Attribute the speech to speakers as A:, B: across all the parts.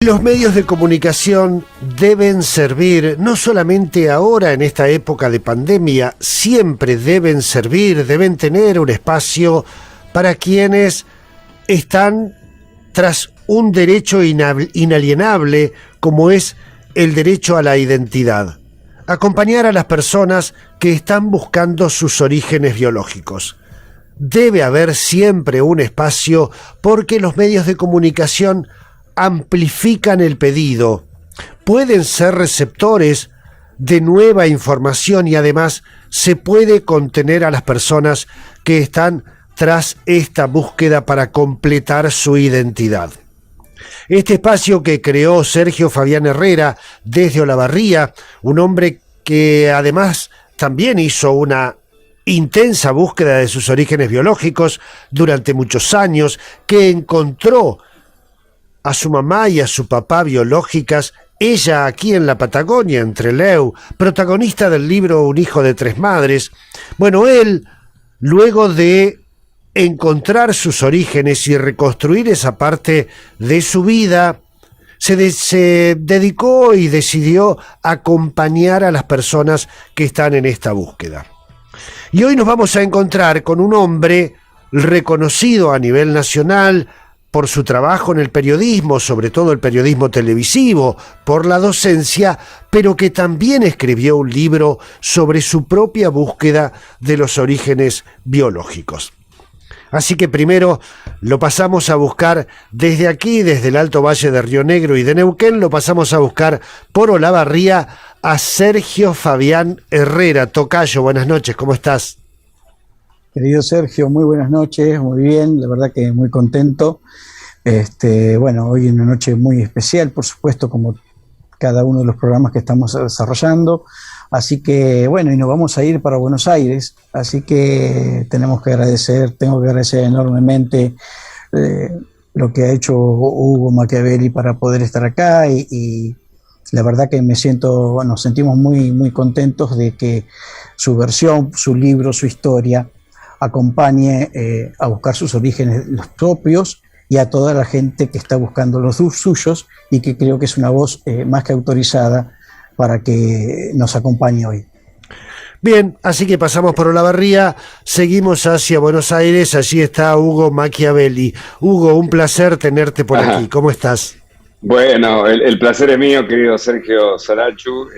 A: Los medios de comunicación deben servir, no solamente ahora en esta época de pandemia, siempre deben servir, deben tener un espacio para quienes están tras un derecho inalienable como es el derecho a la identidad. Acompañar a las personas que están buscando sus orígenes biológicos. Debe haber siempre un espacio porque los medios de comunicación amplifican el pedido, pueden ser receptores de nueva información y además se puede contener a las personas que están tras esta búsqueda para completar su identidad. Este espacio que creó Sergio Fabián Herrera desde Olavarría, un hombre que además también hizo una intensa búsqueda de sus orígenes biológicos durante muchos años, que encontró a su mamá y a su papá biológicas, ella aquí en la Patagonia, en Trelew, protagonista del libro Un hijo de tres madres. Bueno, él, luego de encontrar sus orígenes y reconstruir esa parte de su vida, se dedicó y decidió acompañar a las personas que están en esta búsqueda. Y hoy nos vamos a encontrar con un hombre reconocido a nivel nacional por su trabajo en el periodismo, sobre todo el periodismo televisivo, por la docencia, pero que también escribió un libro sobre su propia búsqueda de los orígenes biológicos. Así que primero lo pasamos a buscar desde aquí, desde el Alto Valle de Río Negro y de Neuquén, lo pasamos a buscar por Olavarría a Sergio Fabián Herrera. Tocayo, buenas noches, ¿cómo estás?
B: Querido Sergio, muy buenas noches, muy bien, la verdad que muy contento. Bueno, hoy es una noche muy especial, por supuesto, como cada uno de los programas que estamos desarrollando. Así que, bueno, y nos vamos a ir para Buenos Aires, así que tengo que agradecer enormemente lo que ha hecho Hugo Machiavelli para poder estar acá y la verdad que nos sentimos muy, muy contentos de que su versión, su libro, su historia acompañe a buscar sus orígenes los propios y a toda la gente que está buscando los suyos y que creo que es una voz más que autorizada para que nos acompañe hoy.
A: Bien, así que pasamos por Olavarría, seguimos hacia Buenos Aires, allí está Hugo Machiavelli. Hugo, un placer tenerte por aquí, ¿cómo estás?
C: Bueno, el placer es mío, querido Sergio Sarachu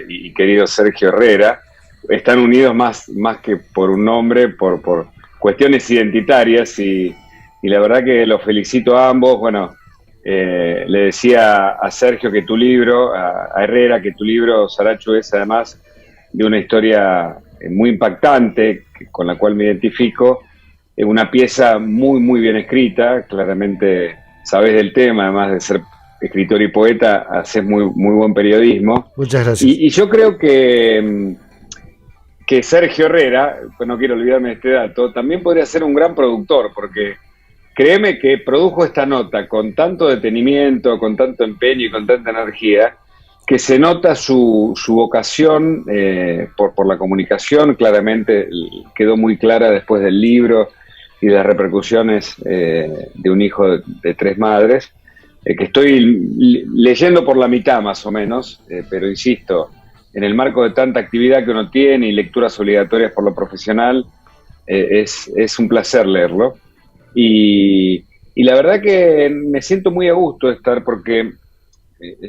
C: y querido Sergio Herrera. Están unidos más que por un nombre, por cuestiones identitarias y la verdad que los felicito a ambos. Bueno, le decía a Sergio que tu libro, a Herrera, que tu libro, Sarachu, es además de una historia muy impactante, con la cual me identifico, una pieza muy, muy bien escrita, claramente sabes del tema, además de ser escritor y poeta, haces muy, muy buen periodismo.
A: Muchas gracias.
C: Y yo creo que Sergio Herrera, pues no quiero olvidarme de este dato, también podría ser un gran productor, porque créeme que produjo esta nota con tanto detenimiento, con tanto empeño y con tanta energía, que se nota su vocación por la comunicación. Claramente quedó muy clara después del libro y de las repercusiones de Un hijo de tres madres, que estoy leyendo por la mitad más o menos, pero insisto, en el marco de tanta actividad que uno tiene y lecturas obligatorias por lo profesional, es un placer leerlo. Y la verdad que me siento muy a gusto de estar, porque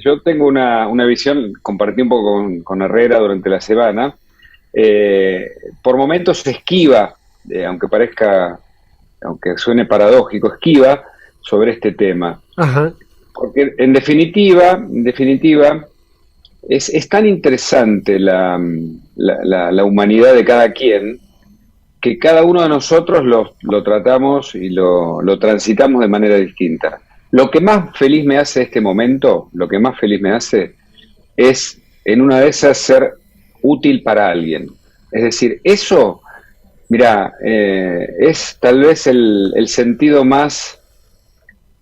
C: yo tengo una visión, compartí un poco con Herrera durante la semana, por momentos esquiva, aunque suene paradójico, esquiva sobre este tema.
A: Ajá.
C: Porque en definitiva, es tan interesante la humanidad de cada quien, que cada uno de nosotros lo tratamos y lo transitamos de manera distinta. Lo que más feliz me hace este momento, es en una de esas ser útil para alguien. Es decir, eso, mira, es tal vez el sentido más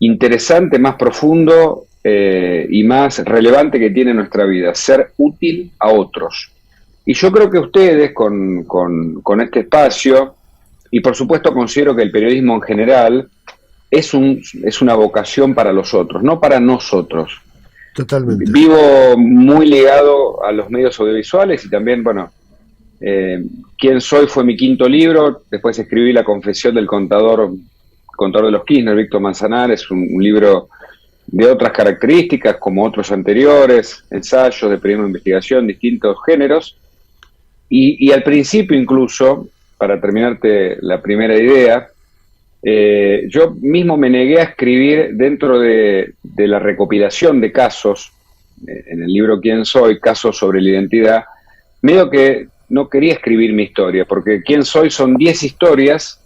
C: interesante, más profundo y más relevante que tiene nuestra vida, ser útil a otros. Y yo creo que ustedes con este espacio, y por supuesto considero que el periodismo en general, es una vocación para los otros, no para nosotros.
A: Totalmente.
C: Vivo muy ligado a los medios audiovisuales y también, bueno, Quién soy fue mi quinto libro, después escribí La confesión del contador de los Kirchner, Víctor Manzanares, un libro de otras características como otros anteriores, ensayos de periodismo de investigación, distintos géneros, y al principio incluso, para terminarte la primera idea, yo mismo me negué a escribir dentro de la recopilación de casos, en el libro Quién soy, casos sobre la identidad, medio que no quería escribir mi historia, porque Quién soy son 10 historias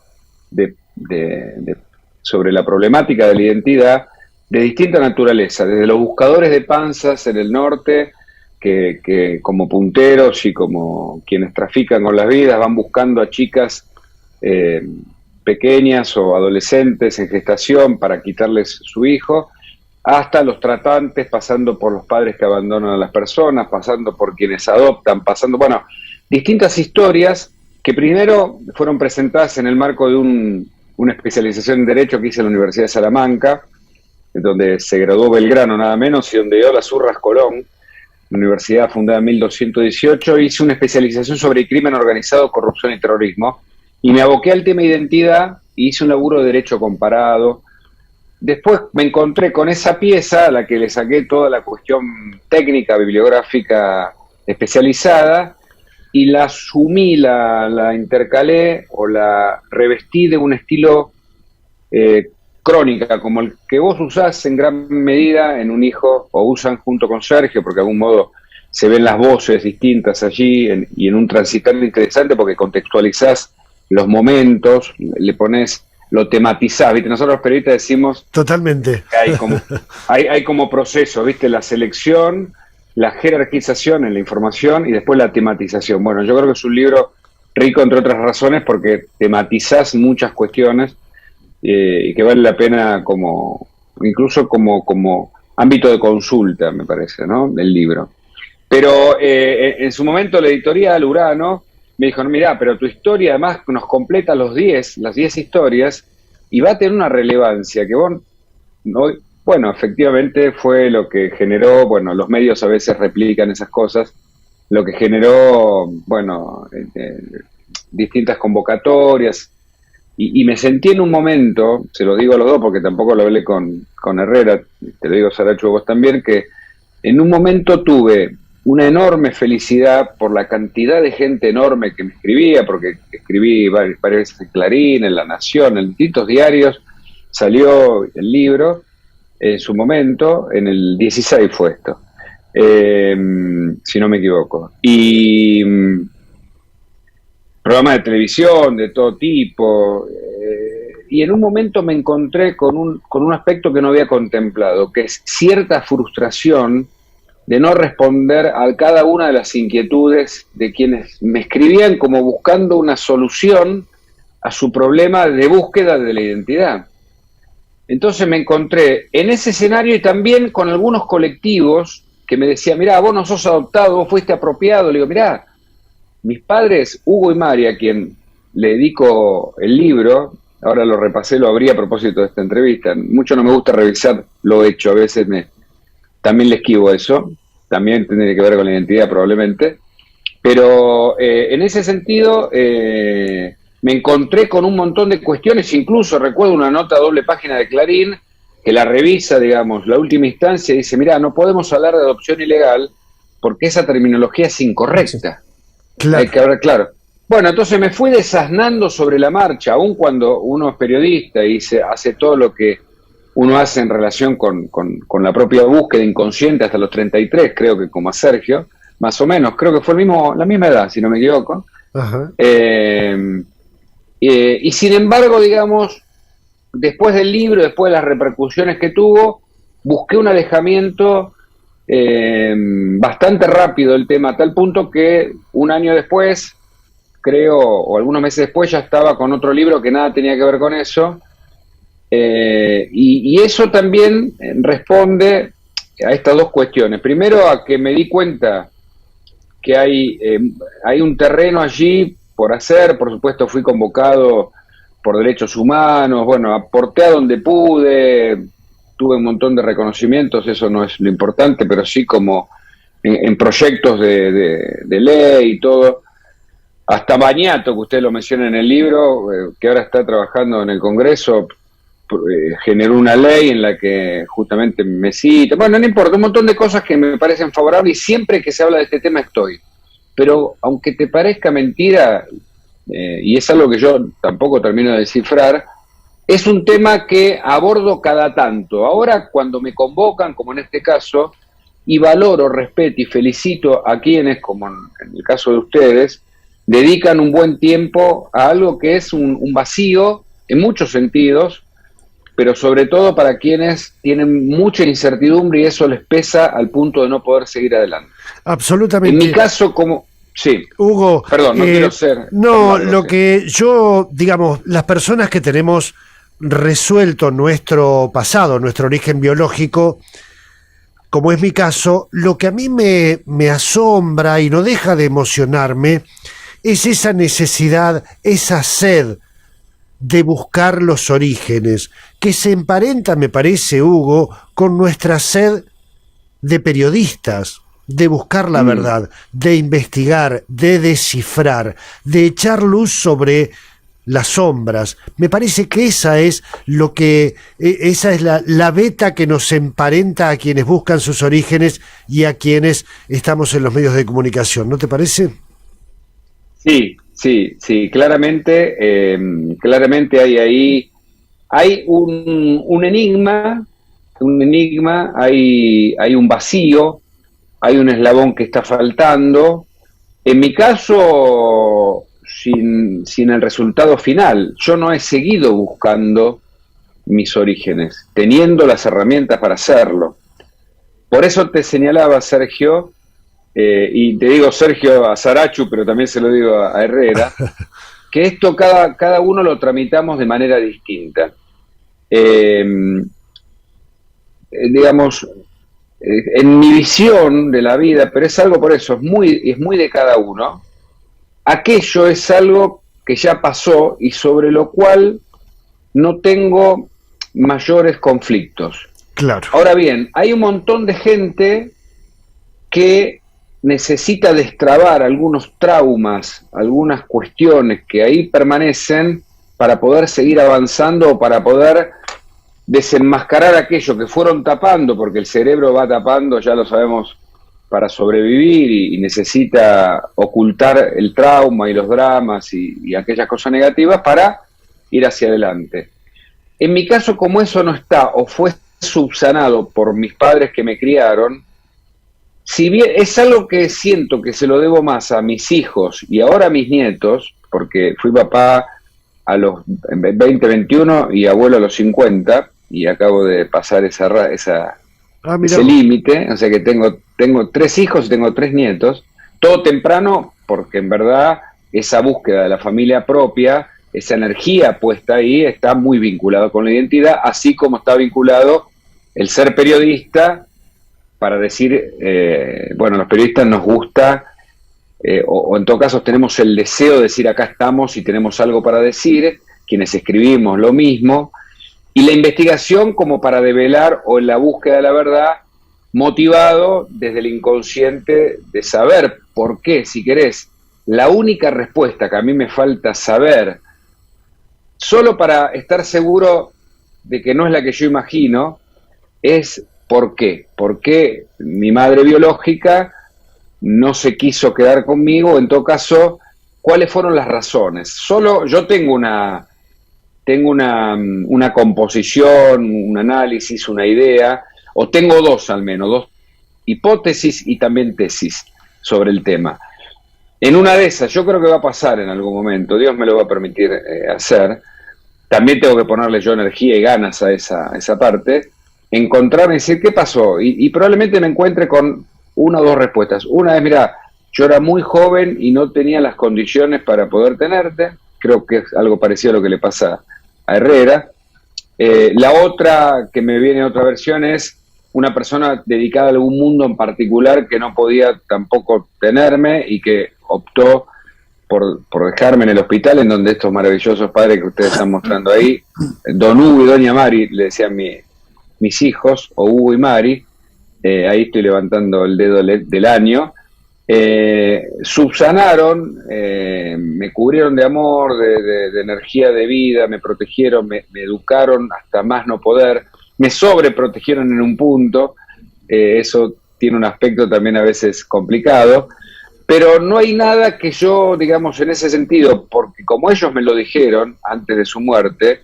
C: sobre la problemática de la identidad de distinta naturaleza, desde los buscadores de panzas en el norte, que como punteros y como quienes trafican con las vidas van buscando a chicas pequeñas o adolescentes en gestación para quitarles su hijo, hasta los tratantes, pasando por los padres que abandonan a las personas, pasando por quienes adoptan, bueno, distintas historias que primero fueron presentadas en el marco de una especialización en Derecho que hice en la Universidad de Salamanca, donde se graduó Belgrano nada menos, y donde dio las Urras Colón, universidad fundada en 1218, hice una especialización sobre crimen organizado, corrupción y terrorismo, y me aboqué al tema identidad y hice un laburo de derecho comparado. Después me encontré con esa pieza a la que le saqué toda la cuestión técnica, bibliográfica especializada, y la sumí, la intercalé o la revestí de un estilo crónica, como el que vos usás en gran medida en Un hijo, o usan junto con Sergio, porque de algún modo se ven las voces distintas allí, y en un transitar interesante porque contextualizás los momentos, le pones, lo tematizás, ¿viste? Nosotros los periodistas decimos...
A: Totalmente.
C: Hay como proceso, ¿viste? La selección, la jerarquización en la información y después la tematización. Bueno, yo creo que es un libro rico, entre otras razones, porque tematizás muchas cuestiones y que vale la pena incluso como ámbito de consulta, me parece, ¿no? El libro. Pero en su momento la editorial Urano me dijo, no, mirá, pero tu historia además nos completa las 10 historias y va a tener una relevancia que vos, ¿no? Bueno, efectivamente fue lo que generó, bueno, los medios a veces replican esas cosas, lo que generó, bueno, distintas convocatorias, y me sentí en un momento, se lo digo a los dos porque tampoco lo hablé con Herrera, te lo digo Saracho vos también, que en un momento tuve una enorme felicidad por la cantidad de gente enorme que me escribía, porque escribí varias veces en Clarín, en La Nación, en distintos diarios, salió el libro en su momento, en el 16 fue esto, si no me equivoco, y programas de televisión de todo tipo, y en un momento me encontré con un aspecto que no había contemplado, que es cierta frustración de no responder a cada una de las inquietudes de quienes me escribían como buscando una solución a su problema de búsqueda de la identidad. Entonces me encontré en ese escenario y también con algunos colectivos que me decían, mirá, vos no sos adoptado, vos fuiste apropiado. Le digo, mirá, mis padres, Hugo y María, a quien le dedico el libro, ahora lo repasé, lo abrí a propósito de esta entrevista, mucho no me gusta revisar lo hecho, a veces también le esquivo eso, también tiene que ver con la identidad probablemente, pero en ese sentido me encontré con un montón de cuestiones, incluso recuerdo una nota a doble página de Clarín, que la revisa, digamos, la última instancia, y dice, mirá, no podemos hablar de adopción ilegal porque esa terminología es incorrecta.
A: Claro.
C: Hay que hablar claro. Bueno, entonces me fui desasnando sobre la marcha, aun cuando uno es periodista y hace todo lo que uno hace en relación con la propia búsqueda inconsciente hasta los 33, creo que como a Sergio, más o menos, creo que fue la misma edad, si no me equivoco.
A: Ajá.
C: Y sin embargo, digamos, después del libro, después de las repercusiones que tuvo, busqué un alejamiento bastante rápido del tema, a tal punto que un año después, creo, o algunos meses después, ya estaba con otro libro que nada tenía que ver con eso, y eso también responde a estas dos cuestiones. Primero, a que me di cuenta que hay un terreno allí por hacer. Por supuesto fui convocado por derechos humanos, bueno, aporté a donde pude, tuve un montón de reconocimientos, eso no es lo importante, pero sí como en proyectos de ley y todo. Hasta Bañato, que usted lo menciona en el libro, que ahora está trabajando en el Congreso, generó una ley en la que justamente me cita. Bueno, no importa, un montón de cosas que me parecen favorables y siempre que se habla de este tema estoy. Pero aunque te parezca mentira, y es algo que yo tampoco termino de descifrar, es un tema que abordo cada tanto. Ahora, cuando me convocan, como en este caso, y valoro, respeto y felicito a quienes, como en el caso de ustedes, dedican un buen tiempo a algo que es un vacío en muchos sentidos, pero sobre todo para quienes tienen mucha incertidumbre y eso les pesa al punto de no poder seguir adelante.
A: Absolutamente.
C: En mi caso, como... Sí.
A: Hugo,
C: perdón, no quiero ser...
A: No, lo que yo, digamos, las personas que tenemos resuelto nuestro pasado, nuestro origen biológico, como es mi caso, lo que a mí me asombra y no deja de emocionarme es esa necesidad, esa sed de buscar los orígenes, que se emparenta, me parece, Hugo, con nuestra sed de periodistas, de buscar la verdad, de investigar, de descifrar, de echar luz sobre las sombras. Me parece que esa es la veta que nos emparenta a quienes buscan sus orígenes y a quienes estamos en los medios de comunicación, ¿no te parece?
C: Sí, claramente hay un enigma, hay un vacío, hay un eslabón que está faltando. En mi caso, sin el resultado final, yo no he seguido buscando mis orígenes, teniendo las herramientas para hacerlo. Por eso te señalaba, Sergio, y te digo Sergio a Sarachu, pero también se lo digo a Herrera, que esto cada uno lo tramitamos de manera distinta. Digamos, en mi visión de la vida, pero es algo por eso, es muy de cada uno, aquello es algo que ya pasó y sobre lo cual no tengo mayores conflictos.
A: Claro.
C: Ahora bien, hay un montón de gente que necesita destrabar algunos traumas, algunas cuestiones que ahí permanecen para poder seguir avanzando o para poder desenmascarar aquello que fueron tapando, porque el cerebro va tapando, ya lo sabemos, para sobrevivir y necesita ocultar el trauma y los dramas y aquellas cosas negativas para ir hacia adelante. En mi caso, como eso no está o fue subsanado por mis padres que me criaron, si bien es algo que siento que se lo debo más a mis hijos y ahora a mis nietos, porque fui papá a los 20, 21 y abuelo a los 50, y acabo de pasar ese límite, o sea que tengo 3 hijos y tengo 3 nietos, todo temprano, porque en verdad esa búsqueda de la familia propia, esa energía puesta ahí, está muy vinculada con la identidad, así como está vinculado el ser periodista, para decir, bueno, los periodistas nos gusta, o en todo caso tenemos el deseo de decir acá estamos y tenemos algo para decir, quienes escribimos lo mismo, y la investigación como para develar o en la búsqueda de la verdad, motivado desde el inconsciente de saber por qué, si querés, la única respuesta que a mí me falta saber, solo para estar seguro de que no es la que yo imagino, es ¿por qué? ¿Por qué mi madre biológica no se quiso quedar conmigo? En todo caso, ¿cuáles fueron las razones? Solo yo tengo una composición, un análisis, una idea, o tengo 2 al menos, 2 hipótesis y también tesis sobre el tema. En una de esas, yo creo que va a pasar en algún momento, Dios me lo va a permitir hacer, también tengo que ponerle yo energía y ganas a esa parte, encontrarme y decir qué pasó, y probablemente me encuentre con 1 o 2 respuestas. Una es, mira, yo era muy joven y no tenía las condiciones para poder tenerte, creo que es algo parecido a lo que le pasa a Herrera. La otra que me viene otra versión es una persona dedicada a algún mundo en particular que no podía tampoco tenerme y que optó por dejarme en el hospital, en donde estos maravillosos padres que ustedes están mostrando ahí, don Hugo y doña Mari, le decían mis hijos, o Hugo y Mari, ahí estoy levantando el dedo del año, subsanaron, me cubrieron de amor, de energía de vida, me protegieron, me educaron hasta más no poder, me sobreprotegieron en un punto, eso tiene un aspecto también a veces complicado, pero no hay nada que yo, digamos, en ese sentido, porque como ellos me lo dijeron antes de su muerte,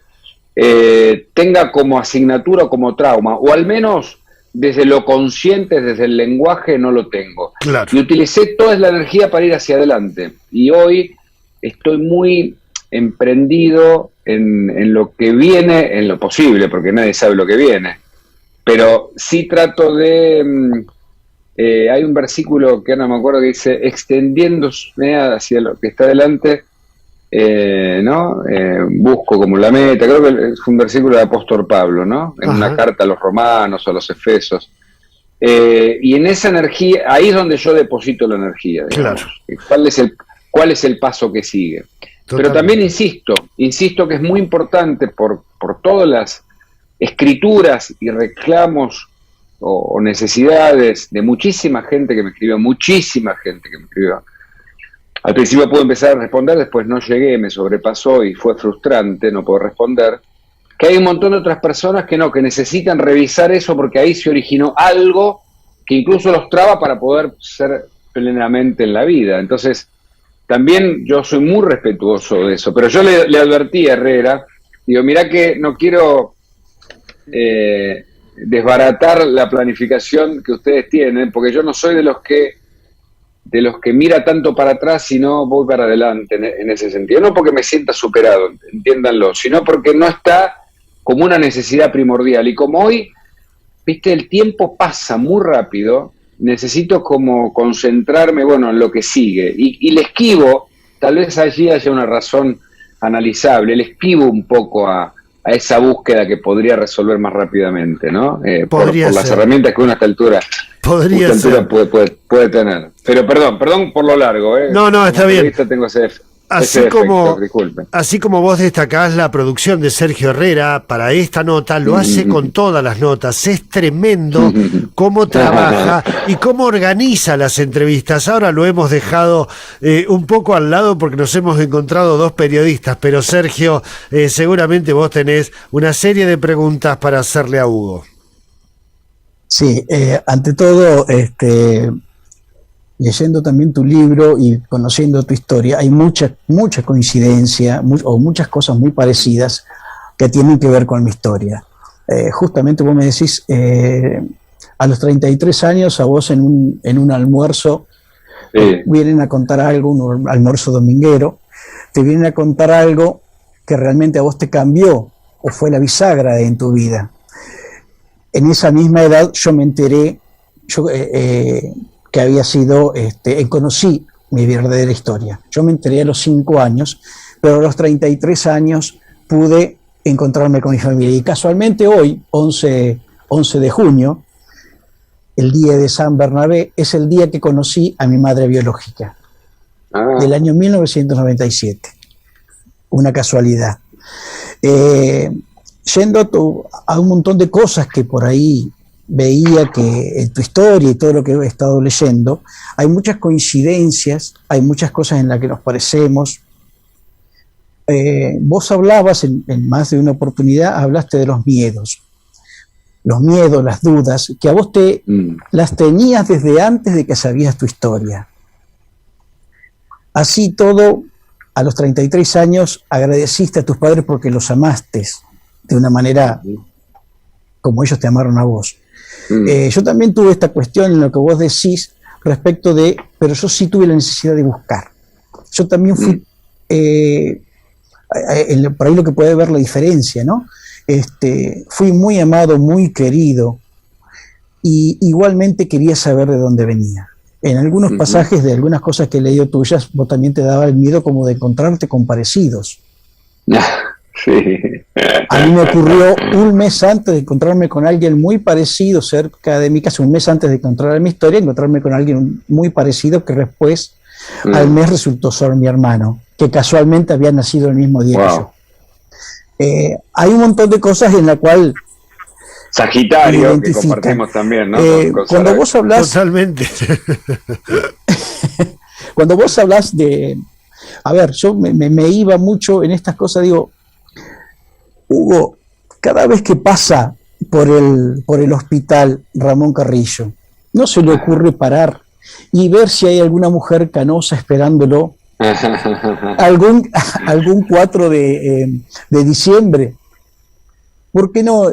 C: tenga como asignatura o como trauma, o al menos desde lo consciente, desde el lenguaje, no lo tengo.
A: Claro.
C: Y utilicé toda la energía para ir hacia adelante. Y hoy estoy muy emprendido en lo que viene, en lo posible, porque nadie sabe lo que viene. Pero sí trato de... hay un versículo que no me acuerdo que dice, extendiéndome hacia lo que está delante, ¿no? Busco como la meta, creo que es un versículo de apóstol Pablo, ¿no? En una carta a los romanos o a los efesos. Y en esa energía, ahí es donde yo deposito la energía, digamos. Claro. ¿Cuál es el paso que sigue? Totalmente. Pero también insisto que es muy importante por todas las escrituras y reclamos o necesidades de muchísima gente que me escribió. Al principio pude empezar a responder, después no llegué, me sobrepasó y fue frustrante no poder responder. Que hay un montón de otras personas que necesitan revisar eso porque ahí se originó algo que incluso los traba para poder ser plenamente en la vida. Entonces, también yo soy muy respetuoso de eso, pero yo le advertí a Herrera, digo, mirá que no quiero desbaratar la planificación que ustedes tienen, porque yo no soy de los que mira tanto para atrás, sino voy para adelante en ese sentido. No porque me sienta superado, entiéndanlo, sino porque no está como una necesidad primordial. Y como hoy, viste, el tiempo pasa muy rápido, necesito como concentrarme, en lo que sigue. Y le esquivo, tal vez allí haya una razón analizable, le esquivo un poco a esa búsqueda que podría resolver más rápidamente, ¿no? Por las herramientas que uno a esta altura... puede tener. Pero perdón por lo largo.
A: No, está bien.
C: Tengo
A: así como vos destacás la producción de Sergio Herrera para esta nota, lo hace con todas las notas. Es tremendo cómo trabaja y cómo organiza las entrevistas. Ahora lo hemos dejado un poco al lado porque nos hemos encontrado dos periodistas, pero Sergio, seguramente vos tenés una serie de preguntas para hacerle a Hugo.
B: Sí, ante todo, leyendo también tu libro y conociendo tu historia, hay mucha coincidencia o muchas cosas muy parecidas que tienen que ver con mi historia. Justamente vos me decís, a los 33 años, a vos en un almuerzo, vienen a contar algo, un almuerzo dominguero, te vienen a contar algo que realmente a vos te cambió o fue la bisagra en tu vida. En esa misma edad yo me enteré que había sido, conocí mi verdadera historia. Yo me enteré a los 5 años, pero a los 33 años pude encontrarme con mi familia. Y casualmente hoy, 11 de junio, el día de San Bernabé, es el día que conocí a mi madre biológica, del año 1997. Una casualidad. Yendo a un montón de cosas que por ahí veía que en tu historia y todo lo que he estado leyendo, hay muchas coincidencias, hay muchas cosas en las que nos parecemos. Vos hablabas en más de una oportunidad, hablaste de los miedos, las dudas, que a vos las tenías desde antes de que sabías tu historia. Así todo, a los 33 años agradeciste a tus padres porque los amaste de una manera como ellos te amaron a vos. Yo también tuve esta cuestión en lo que vos decís respecto de, pero yo sí tuve la necesidad de buscar. Yo también fui, por ahí lo que puede ver la diferencia, ¿no? Fui muy amado, muy querido, y igualmente quería saber de dónde venía. En algunos pasajes de algunas cosas que he leído tuyas, vos también te daba el miedo como de encontrarte con parecidos.
C: Sí.
B: A mí me ocurrió un mes antes de encontrarme con alguien muy parecido cerca de mi casa, un mes antes de encontrar mi historia, encontrarme con alguien muy parecido que después Al mes resultó ser mi hermano, que casualmente había nacido el mismo día que yo. Hay un montón de cosas en la cual
C: Sagitario, que compartimos también, ¿no?
B: Cuando vos hablás...
A: Totalmente.
B: Cuando vos hablás de... A ver, yo me iba mucho en estas cosas, digo, Hugo, cada vez que pasa por el hospital Ramón Carrillo, ¿no se le ocurre parar y ver si hay alguna mujer canosa esperándolo algún 4 de diciembre? ¿Por qué no?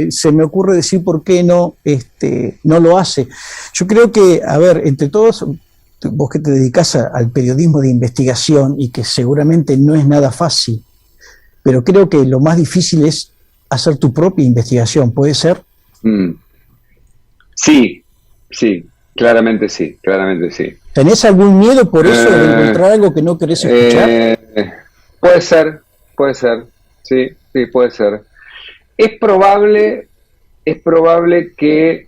B: Se me ocurre decir por qué no lo hace. Yo creo que, a ver, entre todos, vos que te dedicás al periodismo de investigación y que seguramente no es nada fácil, pero creo que lo más difícil es hacer tu propia investigación, ¿puede ser?
C: Sí, claramente sí.
B: ¿Tenés algún miedo por eso de encontrar algo que no querés escuchar?
C: Puede ser, sí, puede ser. Es probable que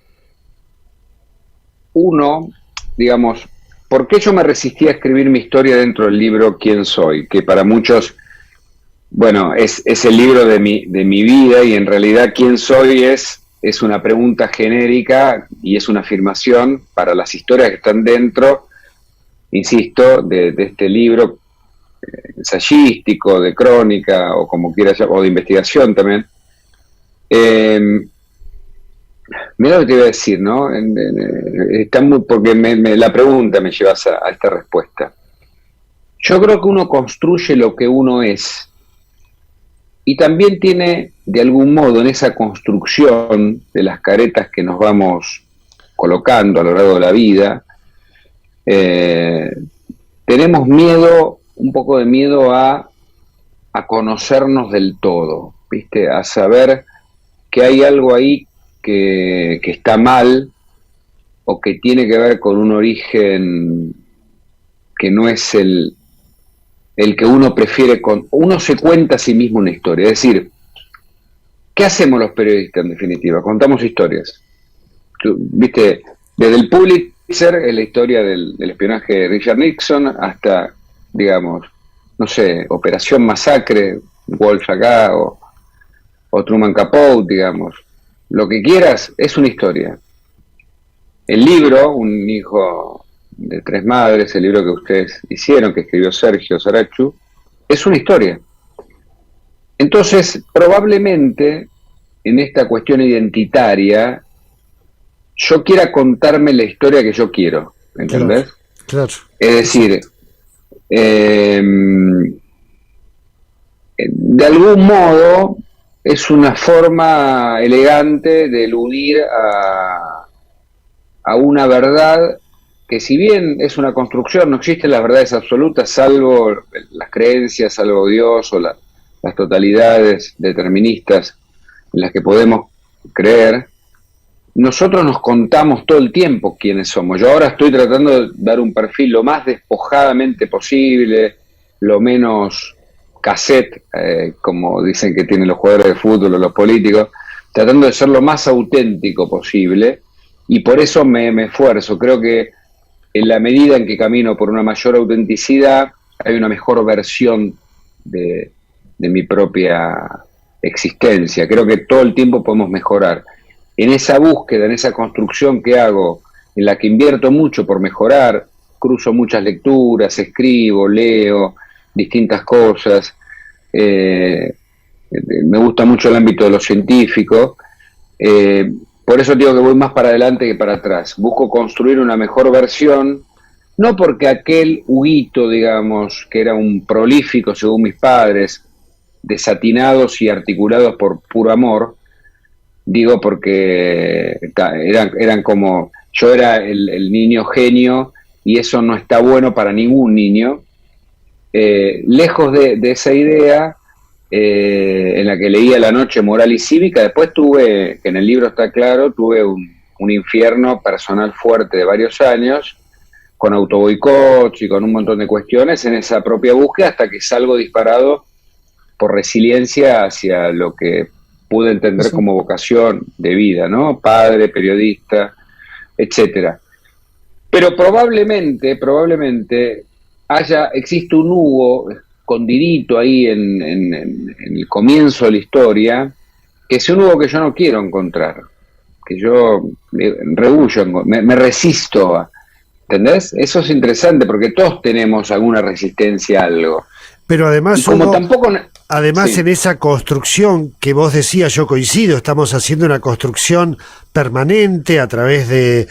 C: uno, digamos, ¿por qué yo me resistí a escribir mi historia dentro del libro ¿Quién soy? Que para muchos, bueno, es el libro de mi vida, y en realidad ¿Quién soy? Es una pregunta genérica y es una afirmación para las historias que están dentro, insisto, de este libro ensayístico, de crónica, o como quieras, o de investigación también. Mira lo que te iba a decir, ¿no? Porque la pregunta me lleva a esta respuesta. Yo creo que uno construye lo que uno es, y también tiene, de algún modo, en esa construcción de las caretas que nos vamos colocando a lo largo de la vida, tenemos miedo, un poco de miedo a conocernos del todo, ¿viste? A saber que hay algo ahí que está mal, o que tiene que ver con un origen que no es el que uno prefiere. Uno se cuenta a sí mismo una historia. Es decir, ¿qué hacemos los periodistas en definitiva? Contamos historias. ¿Viste? Desde el Pulitzer, en la historia del espionaje de Richard Nixon, hasta, digamos, no sé, Operación Masacre, Wolf acá, o Truman Capote, digamos. Lo que quieras es una historia. El libro, Un hijo de 3 madres, el libro que ustedes hicieron, que escribió Sergio Sarachu, es una historia. Entonces, probablemente, en esta cuestión identitaria, yo quiera contarme la historia que yo quiero, ¿entendés?
A: Claro.
C: Es decir, de algún modo es una forma elegante de eludir a una verdad que, si bien es una construcción, no existen las verdades absolutas, salvo las creencias, salvo Dios, o las totalidades deterministas en las que podemos creer. Nosotros nos contamos todo el tiempo quiénes somos. Yo ahora estoy tratando de dar un perfil lo más despojadamente posible, lo menos cassette, como dicen que tienen los jugadores de fútbol o los políticos, tratando de ser lo más auténtico posible, y por eso me esfuerzo. Creo que en la medida en que camino por una mayor autenticidad, hay una mejor versión de mi propia existencia. Creo que todo el tiempo podemos mejorar. En esa búsqueda, en esa construcción que hago, en la que invierto mucho por mejorar, cruzo muchas lecturas, escribo, leo distintas cosas, me gusta mucho el ámbito de lo científico, por eso digo que voy más para adelante que para atrás. Busco construir una mejor versión, no porque aquel Huguito, digamos, que era un prolífico según mis padres, desatinados y articulados por puro amor, digo porque eran como, yo era el niño genio, y eso no está bueno para ningún niño. Lejos de esa idea, en la que leía La Noche Moral y Cívica, después tuve, que en el libro está claro, tuve un infierno personal fuerte de varios años, con autoboicots y con un montón de cuestiones en esa propia búsqueda, hasta que salgo disparado por resiliencia hacia lo que pude entender como vocación de vida, ¿no? Padre, periodista, etcétera. Pero probablemente, existe un Hugo escondidito ahí en el comienzo de la historia, que es un Hugo que yo no quiero encontrar, que yo rehuyo, me resisto, ¿entendés? Eso es interesante porque todos tenemos alguna resistencia a algo.
A: Pero además,
C: como
A: Hugo,
C: tampoco,
A: además
C: sí.
A: En esa construcción que vos decías, yo coincido, estamos haciendo una construcción permanente a través de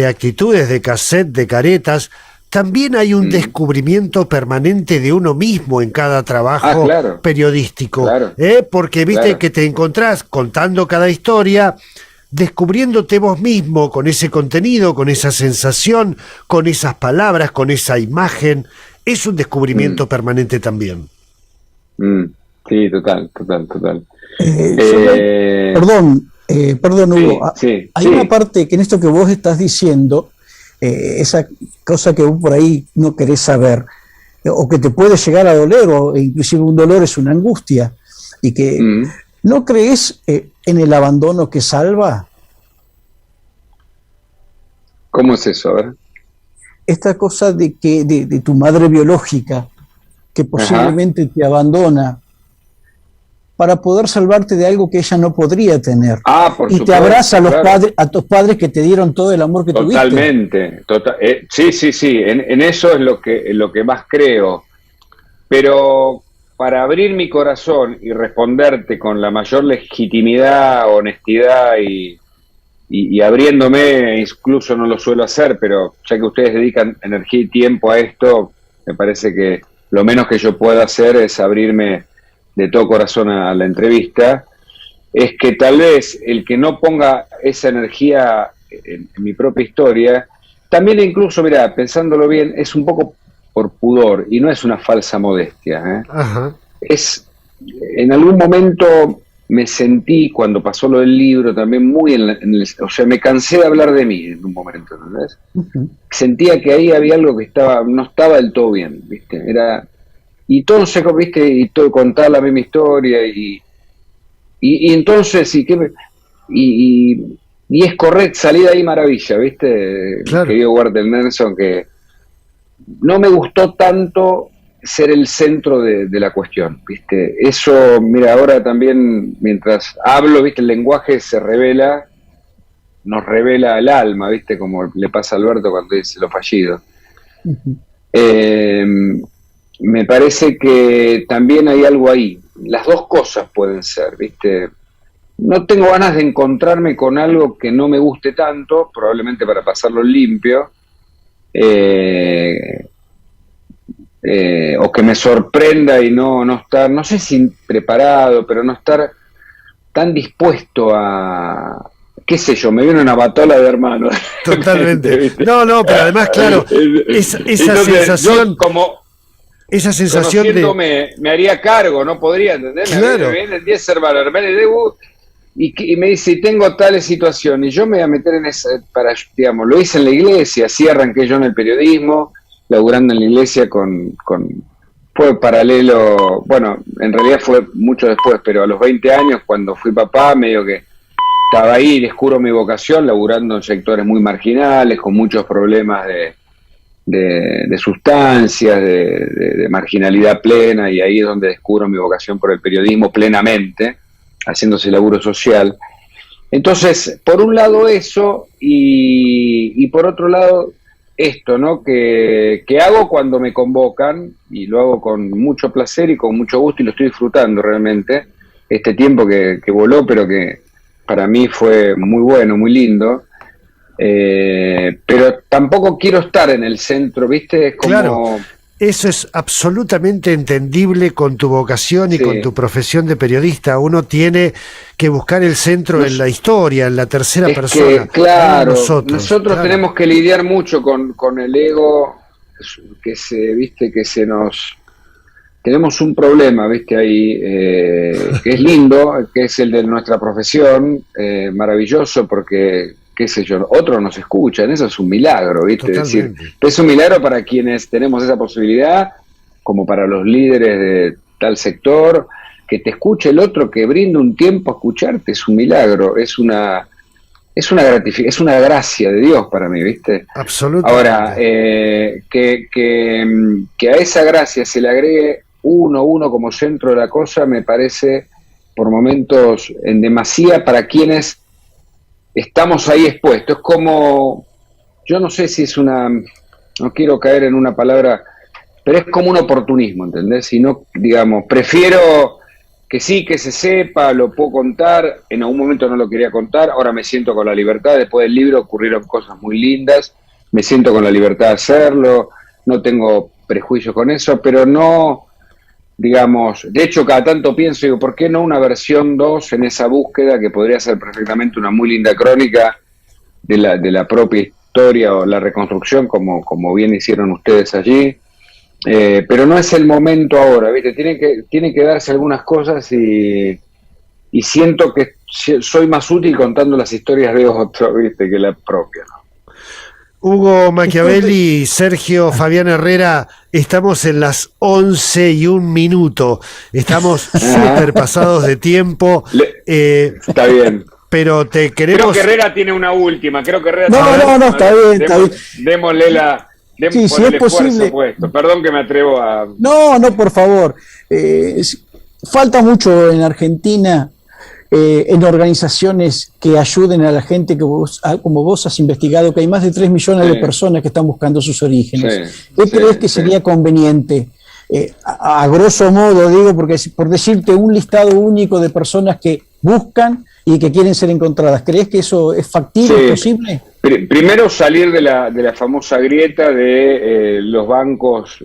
A: actitudes, de cassette, de caretas. También hay un descubrimiento permanente de uno mismo en cada trabajo
C: claro,
A: periodístico,
C: claro,
A: porque viste
C: claro.
A: que te encontrás contando cada historia, descubriéndote vos mismo con ese contenido, con esa sensación, con esas palabras, con esa imagen. Es un descubrimiento permanente también.
C: Sí, total.
B: Perdón, Hugo.
C: Sí,
B: Hay una parte que en esto que vos estás diciendo, esa cosa que vos por ahí no querés saber, o que te puede llegar a doler, o inclusive un dolor es una angustia, y que ¿no crees en el abandono que salva?
C: ¿Cómo es eso? A ver.
B: Esta cosa de que de tu madre biológica, que posiblemente te abandona para poder salvarte de algo que ella no podría tener.
C: Por
B: y
C: supuesto,
B: te abraza a los
C: claro.
B: a tus padres que te dieron todo el amor que
C: tuviste. Totalmente. Sí. En eso es lo que más creo. Pero para abrir mi corazón y responderte con la mayor legitimidad, honestidad y abriéndome, incluso no lo suelo hacer, pero ya que ustedes dedican energía y tiempo a esto, me parece que lo menos que yo puedo hacer es abrirme de todo corazón a la entrevista. Es que tal vez el que no ponga esa energía en mi propia historia, también incluso, mira, pensándolo bien, es un poco por pudor y no es una falsa modestia. En algún momento me sentí, cuando pasó lo del libro, también muy o sea, me cansé de hablar de mí en un momento, ¿entendés? Sentía que ahí había algo que no estaba del todo bien, ¿viste? Y entonces, ¿viste? Y todo, contar la misma historia y entonces, y es correcto, salí de ahí maravilla, ¿viste?
A: Claro.
C: Querido Walter Nelson, que no me gustó tanto ser el centro de la cuestión, ¿viste? Eso, mira, ahora también, mientras hablo, ¿viste? El lenguaje nos revela el alma, ¿viste? Como le pasa a Alberto cuando dice lo fallido. Me parece que también hay algo ahí. Las dos cosas pueden ser, ¿viste? No tengo ganas de encontrarme con algo que no me guste tanto, probablemente para pasarlo limpio, o que me sorprenda y no estar, no sé si preparado, pero no estar tan dispuesto a, qué sé yo, me viene una batola de hermano.
A: Totalmente. No, pero además, claro, esa sensación... Esa sensación
C: me haría cargo, no podría, ¿entendés?
A: Claro.
C: Me vienen 10 hermanos, y me dice, tengo tales situaciones, y yo me voy a meter en esa, digamos, lo hice en la iglesia, así arranqué yo en el periodismo, laburando en la iglesia fue paralelo, bueno, en realidad fue mucho después, pero a los 20 años, cuando fui papá, medio que estaba ahí, descubro mi vocación, laburando en sectores muy marginales, con muchos problemas de sustancias, de marginalidad plena, y ahí es donde descubro mi vocación por el periodismo plenamente, haciéndose laburo social. Entonces, por un lado eso, y por otro lado esto, ¿no? Que hago cuando me convocan, y lo hago con mucho placer y con mucho gusto, y lo estoy disfrutando realmente, este tiempo que voló, pero que para mí fue muy bueno, muy lindo. Pero tampoco quiero estar en el centro, ¿viste? Es como...
A: Claro, eso es absolutamente entendible con tu vocación y con tu profesión de periodista. Uno tiene que buscar el centro en la historia, en la tercera persona.
C: Que, claro,
A: nosotros claro.
C: Tenemos que lidiar mucho con el ego, viste, tenemos un problema, viste, ahí, que es lindo, que es el de nuestra profesión, maravilloso, porque qué sé yo, otros nos escuchan, eso es un milagro, ¿viste? Es decir, es un milagro para quienes tenemos esa posibilidad, como para los líderes de tal sector, que te escuche el otro, que brinda un tiempo a escucharte, es un milagro, es es una gracia de Dios para mí, ¿viste?
A: Absolutamente.
C: Ahora, que a esa gracia se le agregue uno como centro de la cosa, me parece por momentos en demasía para quienes estamos ahí expuestos. Es como, yo no sé si es no quiero caer en una palabra, pero es como un oportunismo, ¿entendés? Si no, digamos, prefiero que sí, que se sepa, lo puedo contar, en algún momento no lo quería contar, ahora me siento con la libertad, después del libro ocurrieron cosas muy lindas, me siento con la libertad de hacerlo, no tengo prejuicios con eso, pero no, digamos, de hecho cada tanto pienso, digo, ¿por qué no una versión 2 en esa búsqueda que podría ser perfectamente una muy linda crónica de la propia historia o la reconstrucción, como bien hicieron ustedes allí? Pero no es el momento ahora, ¿viste? Tiene que darse algunas cosas y siento que soy más útil contando las historias de otros, ¿viste? Que la propia, ¿no?
A: Hugo Machiavelli, Sergio Fabián Herrera, estamos en las 11:01. Estamos súper pasados de tiempo.
C: Está bien.
A: Pero te queremos...
C: Creo que Herrera tiene una última. Creo que Herrera
B: No, está bien.
C: Démosle la...
B: Sí, si es posible.
C: Puesto. Perdón que me atrevo a...
B: No, por favor. Falta mucho en Argentina en organizaciones que ayuden a la gente que como vos has investigado, que hay más de 3 millones de personas que están buscando sus orígenes. ¿Qué crees que sería conveniente? A grosso modo, digo, porque por decirte un listado único de personas que buscan y que quieren ser encontradas. ¿Crees que eso es factible, es posible?
C: Primero salir de la famosa grieta de los bancos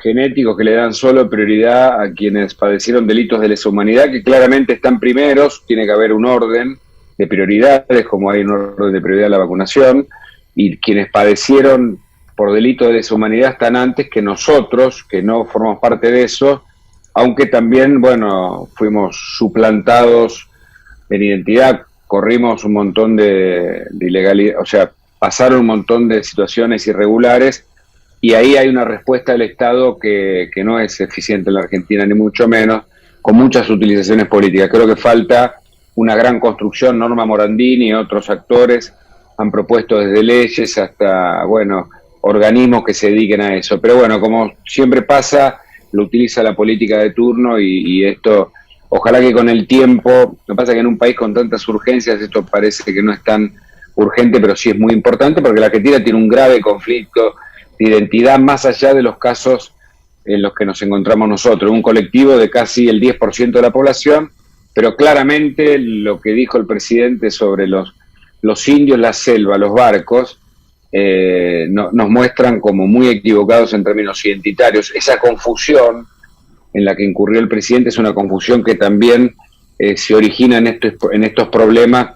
C: genéticos que le dan solo prioridad a quienes padecieron delitos de lesa humanidad, que claramente están primeros. Tiene que haber un orden de prioridades, como hay un orden de prioridad a la vacunación, y quienes padecieron por delitos de lesa humanidad están antes que nosotros, que no formamos parte de eso, aunque también, bueno, fuimos suplantados en identidad, corrimos un montón de ilegalidad, o sea, pasaron un montón de situaciones irregulares, y ahí hay una respuesta del Estado que no es eficiente en la Argentina, ni mucho menos, con muchas utilizaciones políticas. Creo que falta una gran construcción. Norma Morandini y otros actores han propuesto desde leyes hasta, bueno, organismos que se dediquen a eso. Pero bueno, como siempre pasa, lo utiliza la política de turno y esto, ojalá que con el tiempo, lo que pasa es que en un país con tantas urgencias esto parece que no es tan urgente, pero sí es muy importante, porque la Argentina tiene un grave conflicto de identidad más allá de los casos en los que nos encontramos nosotros, un colectivo de casi el 10% de la población, pero claramente lo que dijo el presidente sobre los indios, la selva, los barcos, nos muestran como muy equivocados en términos identitarios. Esa confusión en la que incurrió el presidente es una confusión que también se origina en estos problemas.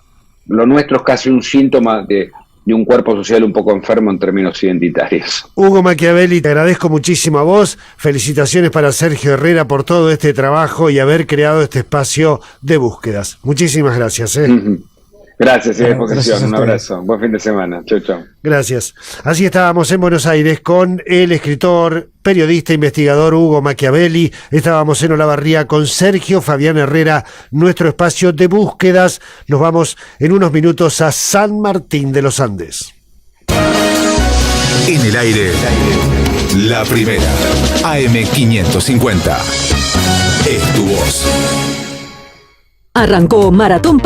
C: Lo nuestro es casi un síntoma de un cuerpo social un poco enfermo en términos identitarios.
A: Hugo Machiavelli, te agradezco muchísimo a vos. Felicitaciones para Sergio Herrera por todo este trabajo y haber creado este espacio de búsquedas. Muchísimas gracias.
C: Gracias, a disposición. Un abrazo. Buen fin de semana. Chau, chau.
A: Gracias. Así estábamos en Buenos Aires con el escritor, periodista, investigador Hugo Machiavelli. Estábamos en Olavarría con Sergio Fabián Herrera, nuestro espacio de búsquedas. Nos vamos en unos minutos a San Martín de los Andes.
D: En el aire, la primera, AM550. Es tu voz.
E: Arrancó Maratón